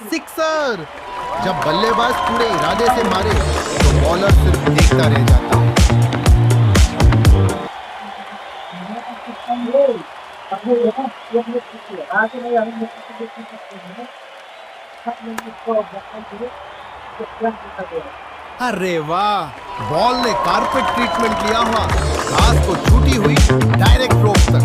Sixer. जब बल्लेबाज पूरे इरादे से मारे तो बॉलर सिर्फ देखता रह जाता है। अरे वाह, बॉल ने कारपेट ट्रीटमेंट लिया हुआ घास को छूटी हुई डायरेक्ट रोप तक।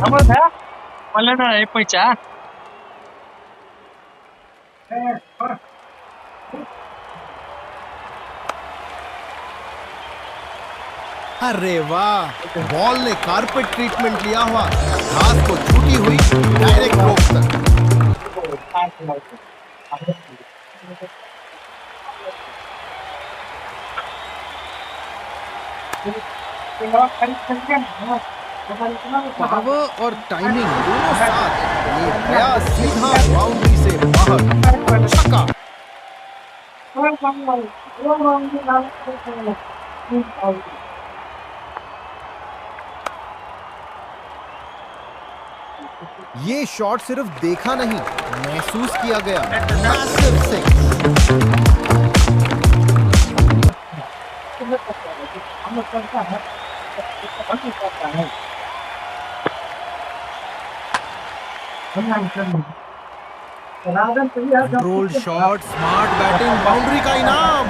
अरे वाह, बॉल ने कारपेट ट्रीटमेंट लिया हुआ घास को छूटी हुई डायरेक्ट रोप तक। पावर और टाइमिंग दोनों साथ, ये गया सीधा बाउंड्री से बाहर। छक्का। ये शॉट सिर्फ देखा नहीं, महसूस किया गया। Massive six. Control shot, smart batting, boundary का इनाम,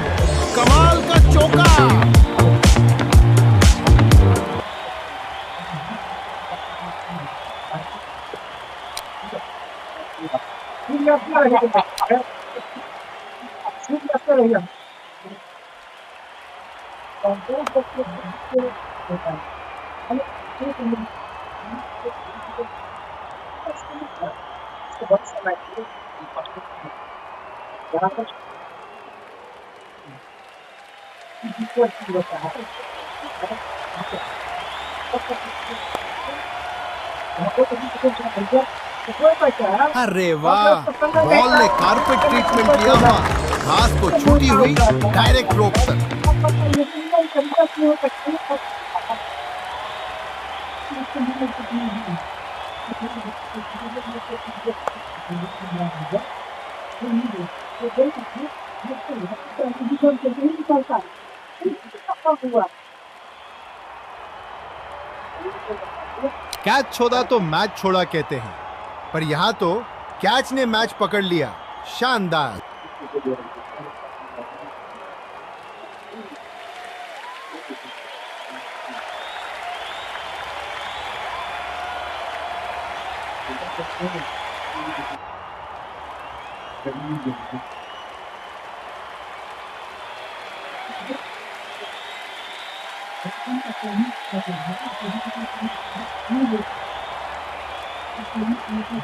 कमाल का चौका। अरे वाह, बॉल ने कारपेट ट्रीटमेंट लिया हुआ घास को छूटी हुई डायरेक्ट रोप तक। कैच छोड़ा तो मैच छोड़ा कहते हैं, पर यहां तो कैच ने मैच पकड़ लिया। शानदार।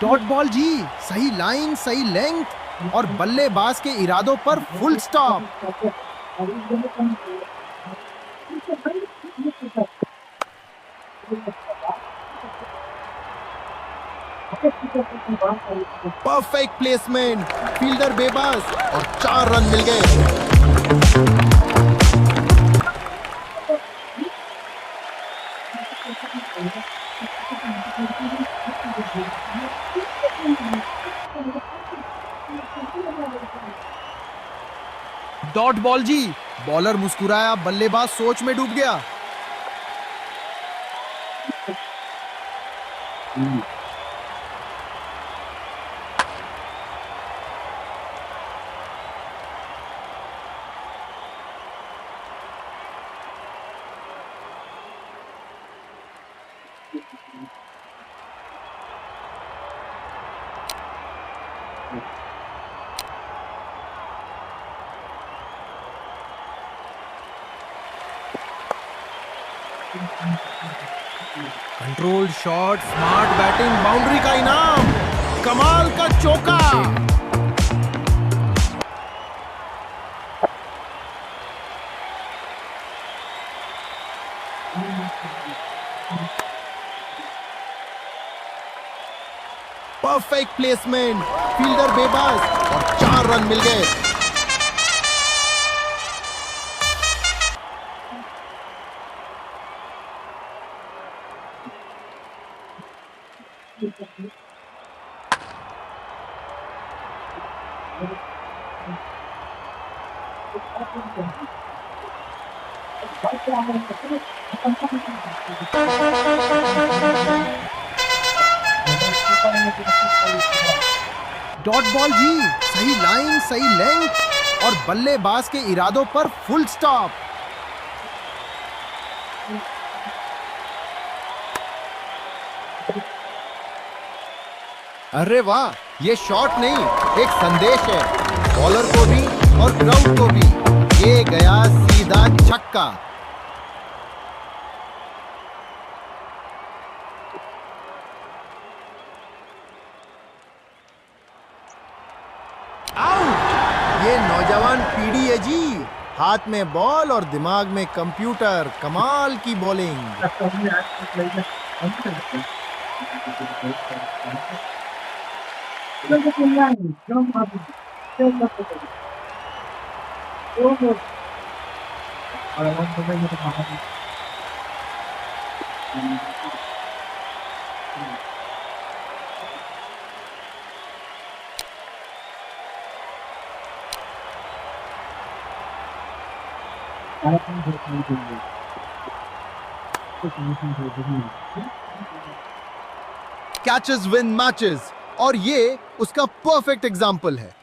डॉट बॉल जी, सही लाइन, सही लेंथ और बल्लेबाज के इरादों पर full stop. Perfect placement, fielder बेबस और 4 रन मिल गए। डॉट बॉल जी, बॉलर मुस्कुराया, बल्लेबाज सोच में डूब गया। Control shot, smart batting, boundary का इनाम, कमाल का चौका। परफेक्ट प्लेसमेंट, फील्डर बेबस और 4 रन मिल गए। डॉट बॉल जी, सही लाइन, सही लेंथ और बल्लेबाज के इरादों पर फुल स्टॉप। अरे वाह, ये शॉट नहीं, एक संदेश है बॉलर को भी और ग्राउंड को भी। ये गया सीधा छक्का। आउट। ये नौजवान पीढ़ी है जी, हाथ में बॉल और दिमाग में कंप्यूटर। कमाल की बॉलिंग। कैचेस विन मैचेस और ये उसका परफेक्ट एग्जाम्पल है।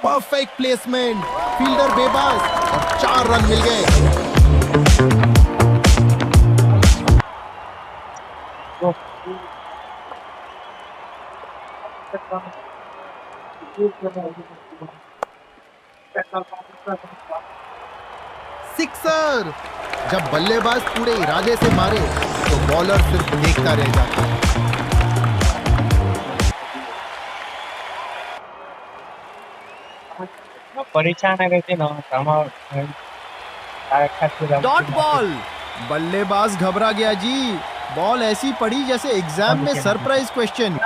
परफेक्ट प्लेसमेंट, फील्डर बेबस और 4 रन मिल गए। सिक्सर। जब बल्लेबाज पूरे इरादे से मारे तो बॉलर सिर्फ देखता रह जाता है। Dot ball. बल्लेबाज घबरा गया जी, बॉल ऐसी पड़ी जैसे एग्जाम में सरप्राइज क्वेश्चन।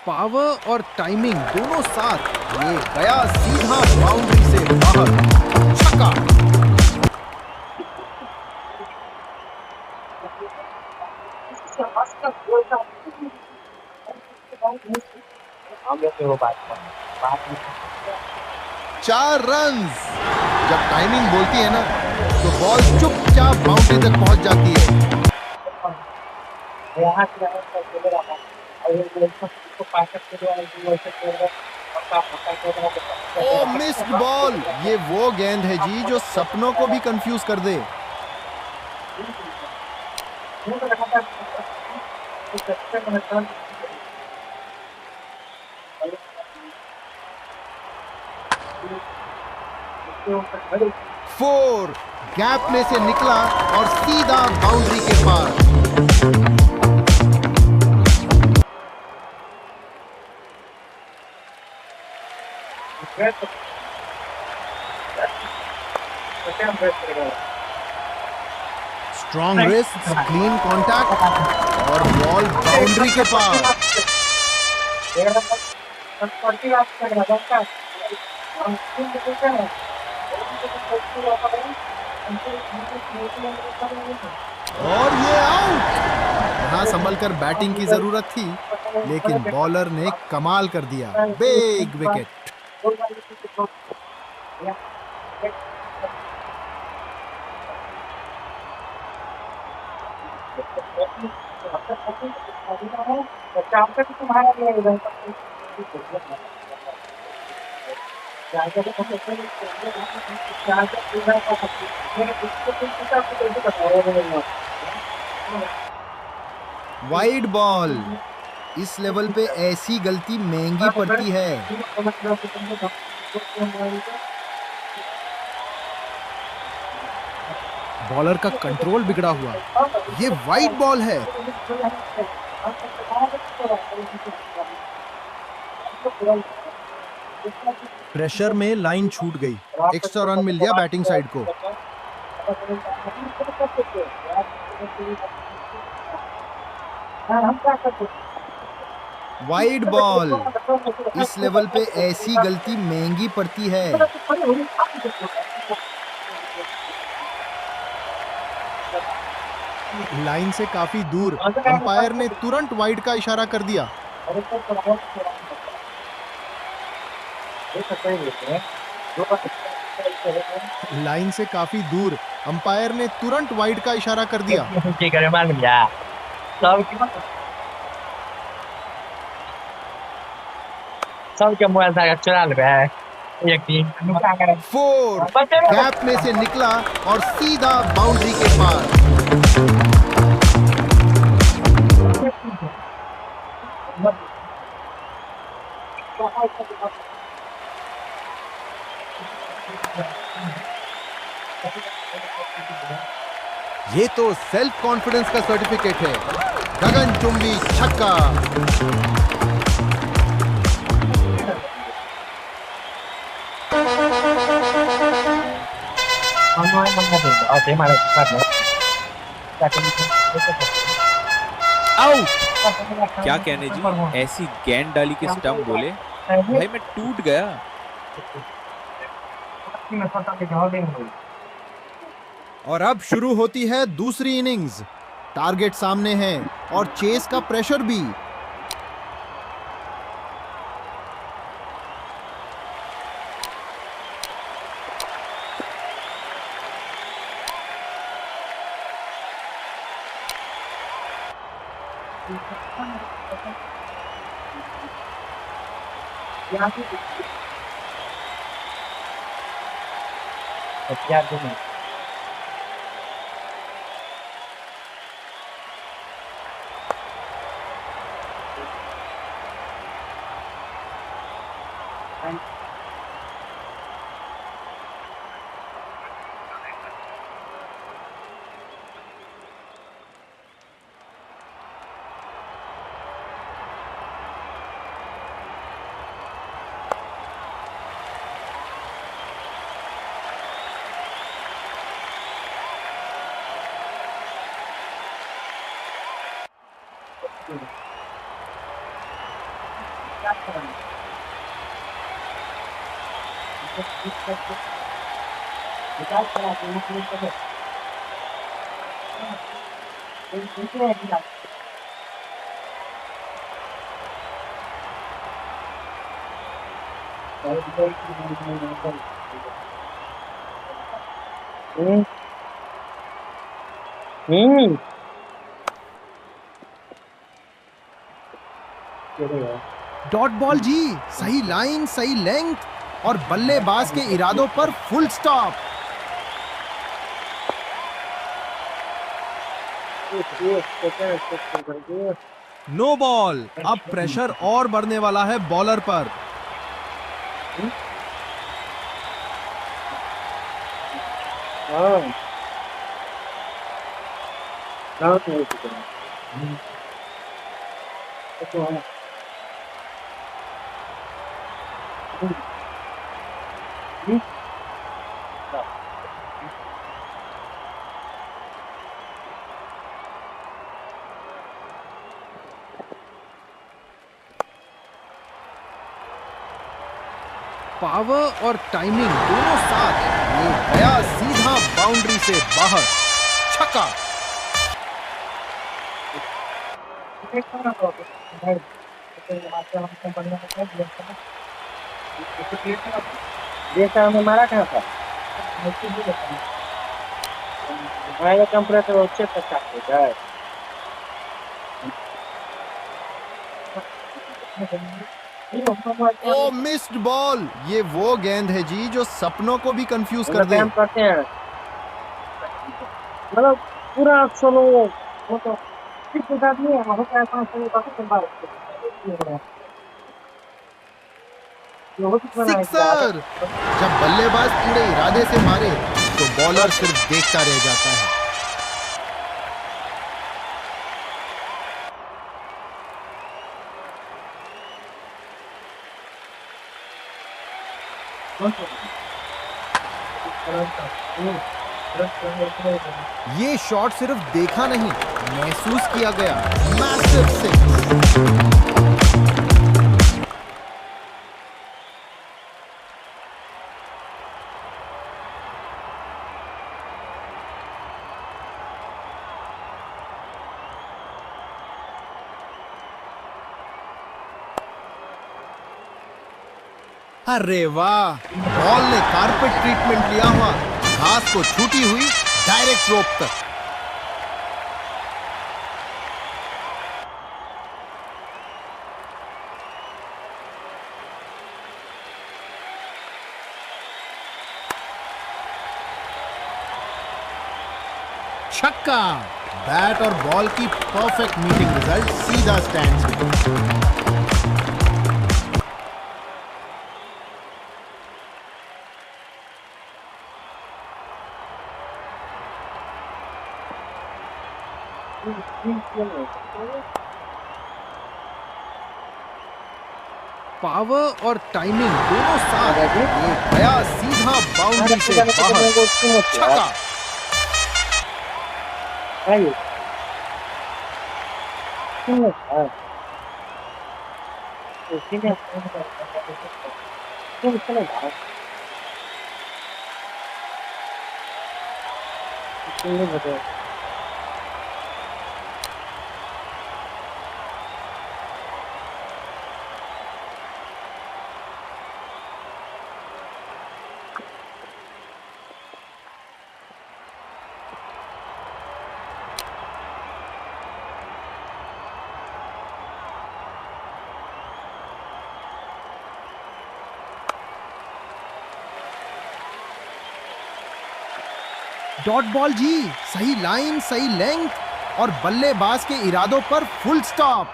पावर और टाइमिंग दोनों साथ, ये गया सीधा बाउंड्री से बाहर। छक्का। चार रन्स। जब टाइमिंग बोलती है ना तो बॉल चुपचाप बाउंड्री तक पहुंच जाती है। ओ मिस्ड बॉल। ये वो गेंद है जी जो सपनों को भी कंफ्यूज कर दे। फोर। गैप में से निकला और सीधा बाउंड्री के पार। स्ट्रॉन्ग रिस्ट, क्लीन कॉन्टैक्ट और बॉल बाउंड्री के पार। और ये आउट। यहां संभल कर बैटिंग की जरूरत थी, लेकिन बॉलर ने कमाल कर दिया। Big wicket. Wide ball. इस लेवल पे ऐसी गलती महंगी पड़ती है। बॉलर का कंट्रोल बिगड़ा हुआ। ये वाइड बॉल है। प्रेशर में लाइन छूट गई। एक्स्ट्रा रन मिल गया बैटिंग साइड को। Wide ball. इस लेवल पे ऐसी गलती महंगी पड़ती है। लाइन से काफी दूर। अंपायर ने तुरंत वाइड का इशारा कर दिया। लाइन से काफी दूर। अंपायर ने तुरंत वाइड का इशारा कर दिया। फोर। गैप में से निकला और सीधा बाउंड्री के पार। ये तो सेल्फ कॉन्फिडेंस का सर्टिफिकेट है। गगनचुंबी छक्का। आउट। क्या कहने जी, ऐसी गेंद डाली के स्टंप बोले, भाई मैं टूट गया। और अब शुरू होती है दूसरी इनिंग्स। टारगेट सामने है और चेस का प्रेशर भी। डॉट बॉल जी। सही लाइन, सही लेंथ और बल्लेबाज के इरादों पर फुल स्टॉप। No ball. अब प्रेशर और बढ़ने वाला है बॉलर पर। पावर और टाइमिंग दोनों साथ। ये गया सीधा बाउंड्री से बाहर। छक्का। मारा कहाँ था? कंप्रेसर अच्छे तक ओ मिस्ड बॉल। ये वो गेंद है जी जो सपनों को भी कंफ्यूज कर दे। करते हैं मतलब पूरा सोलो वो तो आदमी है होता है 5 सिक्सर। जब बल्लेबाज पूरे इरादे से मारे तो बॉलर सिर्फ देखता रह जाता है। ये शॉट सिर्फ देखा नहीं, महसूस किया गया। Massive six. अरे वाह, बॉल ने कारपेट ट्रीटमेंट लिया हुआ, घास को छूटी हुई डायरेक्ट रोप तक। छक्का। बैट और बॉल की परफेक्ट मीटिंग रिजल्ट सीधा स्टैंड्स में। पावर और टाइमिंग दोनों साथ, ये गया सीधा बाउंड्री से बाहर। छक्का। डॉट बॉल जी, सही लाइन, सही लेंथ और बल्लेबाज के इरादों पर फुल स्टॉप।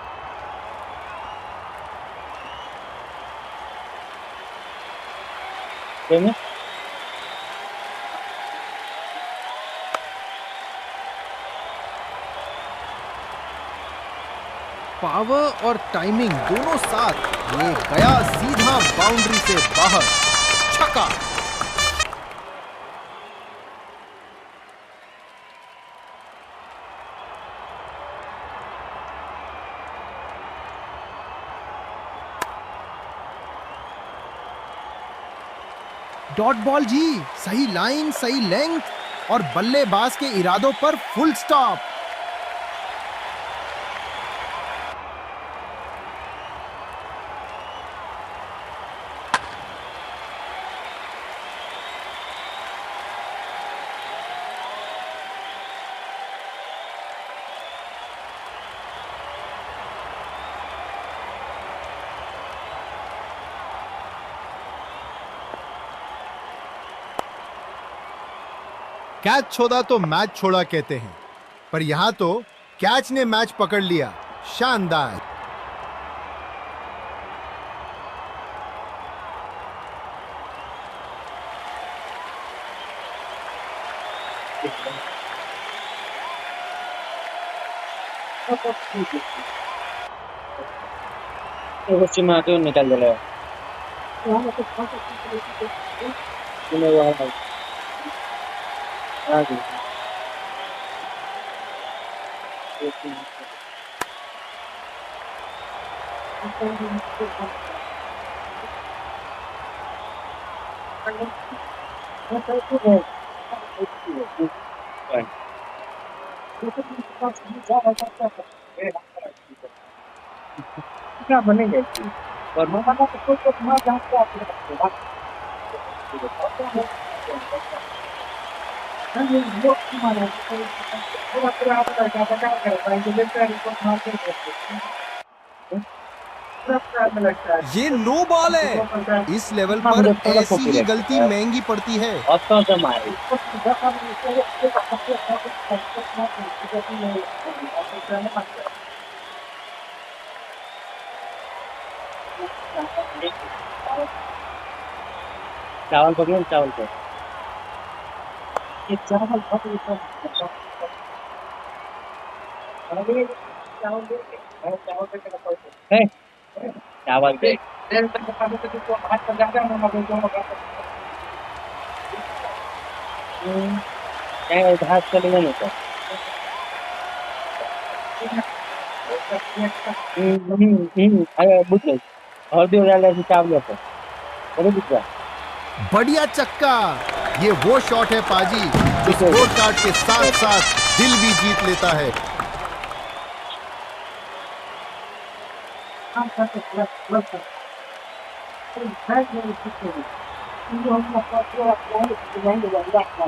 पावर और टाइमिंग दोनों साथ, ये गया सीधा बाउंड्री से बाहर। छक्का। डॉट बॉल जी, सही लाइन, सही लेंथ और बल्लेबाज के इरादों पर फुल स्टॉप। कैच छोड़ा तो मैच छोड़ा कहते हैं, पर यहां तो कैच ने मैच पकड़ लिया। शानदार। निकल गया। क्या बनेंगे और मामा को तुम्हारा जहाँ पे आप ये नो बॉल है। इस लेवल पर ऐसी ही गलती महंगी पड़ती है। चावल पकड़ो, चावल पे ये चावल बहुत ऊपर अरे चावल दे चावल दे के रखो है चावल दे तेल तक का तो को हाथ पर जाकर ना मत दो क्या घास चलेगा नहीं तो अरे बुझ गई और भी हो जाएगा चावल को अरे बुझ गया बढ़िया चक्का। ये वो शॉट है पाजी जो स्कोर कार्ड के साथ साथ दिल भी जीत लेता है।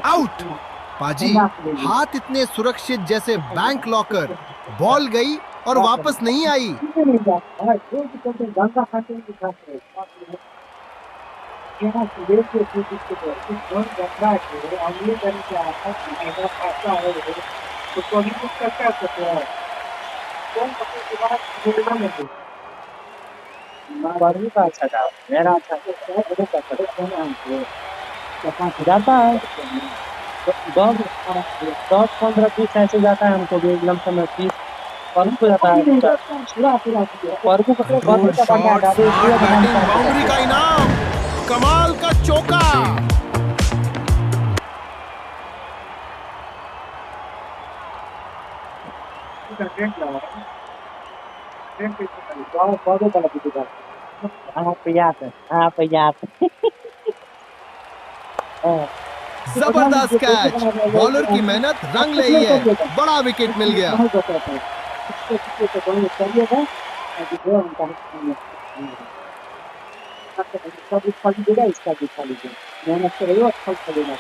आउट। पाजी हाथ इतने सुरक्षित जैसे बैंक लॉकर, बॉल गई और वापस नहीं आई। अच्छा था मेरा अच्छा जाता है 10-15-20 ऐसे जाता है हमको भी लमसम 30 पर को जाता है पर को control shot, smart batting, boundary का इनाम, कमाल का चौका। जबरदस्त कैच, बॉलर की मेहनत रंग ले रही है, बड़ा विकेट मिल गया। मेहनत करेगा अच्छा चलेगा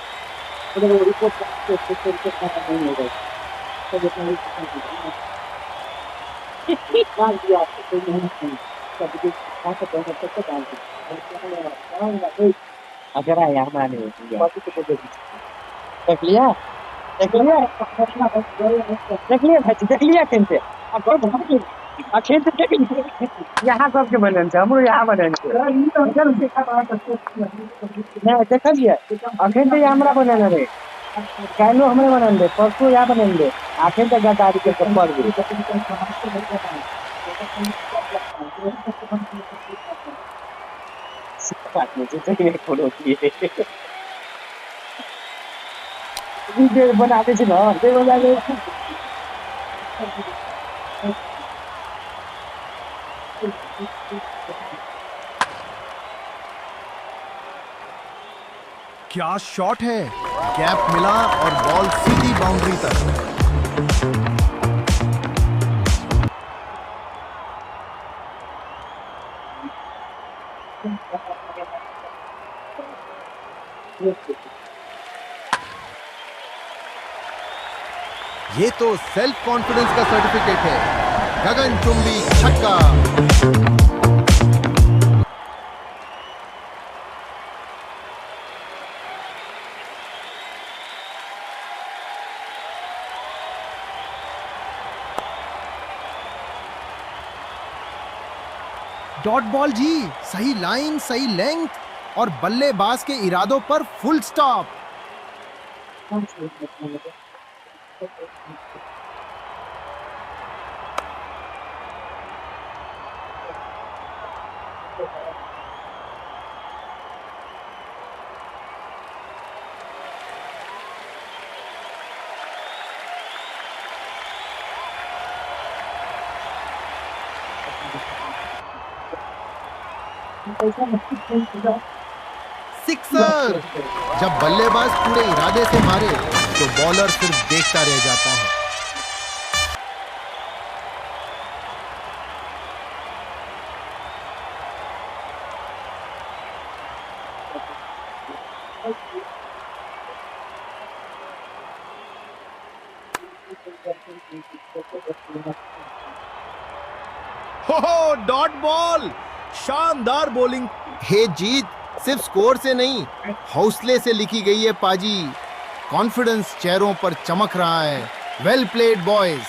अगर आया माने देख लिया देख लिया देख लिया भाई देख लिया कैसे अखेर से यहाँ सबके बनन छै हमरो यहाँ बनन छै नहीं देख लिया अखेर से हमरा बनन रे कालो हमरे बनन दे परसों यहाँ बनन दे अखेर से गद्दारी के पड़ गई बात मुझे तो ये फोटो की वीडियो बनाते थे ना देखो जाके क्या शॉट है, गैप मिला और बॉल सीधी बाउंड्री तक। ये तो सेल्फ कॉन्फिडेंस का सर्टिफिकेट है। गगनचुंबी छक्का। डॉट बॉल जी, सही लाइन, सही लेंथ और बल्लेबाज के इरादों पर फुल स्टॉप। सिक्सर। जब बल्लेबाज पूरे इरादे से मारे तो बॉलर सिर्फ देखता रह जाता है। हो डॉट बॉल, शानदार बॉलिंग। हे जीत सिर्फ स्कोर से नहीं, हौसले से लिखी गई है पाजी। कॉन्फिडेंस चेहरों पर चमक रहा है। Well played boys.